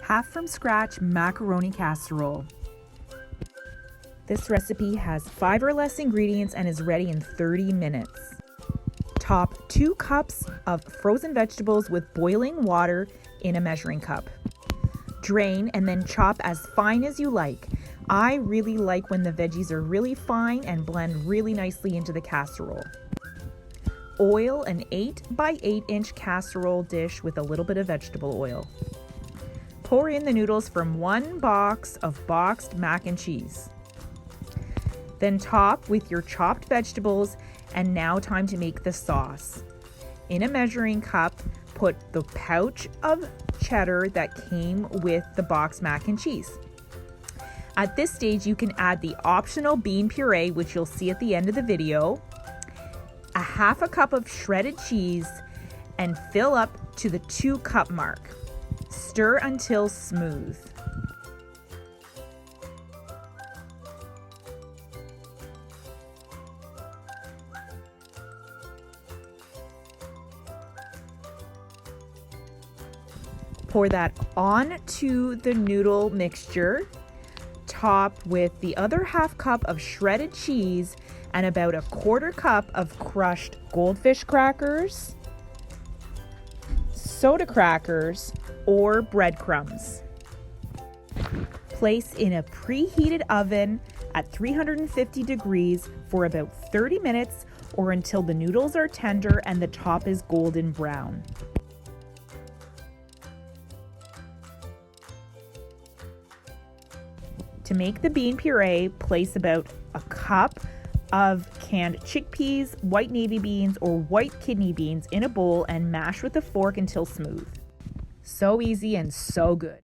half from scratch macaroni casserole. This recipe has 5 or less ingredients and is ready in 30 minutes. Top 2 cups of frozen vegetables with boiling water in a measuring cup. Drain and then chop as fine as you like. I really like when the veggies are really fine and blend really nicely into the casserole. Oil an 8 by 8 inch casserole dish with a little bit of vegetable oil. Pour in the noodles from 1 box of boxed mac and cheese. Then top with your chopped vegetables, and now time to make the sauce. In a measuring cup, put the pouch of cheddar that came with the boxed mac and cheese. At this stage, you can add the optional bean puree, which you'll see at the end of the video, a half a cup of shredded cheese, and fill up to the 2-cup mark. Stir until smooth. Pour that onto the noodle mixture. Top with the other half cup of shredded cheese and about a 1/4 cup of crushed goldfish crackers, soda crackers, or breadcrumbs. Place in a preheated oven at 350 degrees for about 30 minutes or until the noodles are tender and the top is golden brown. To make the bean puree, place about a cup of canned chickpeas, white navy beans, or white kidney beans in a bowl and mash with a fork until smooth. So easy and so good.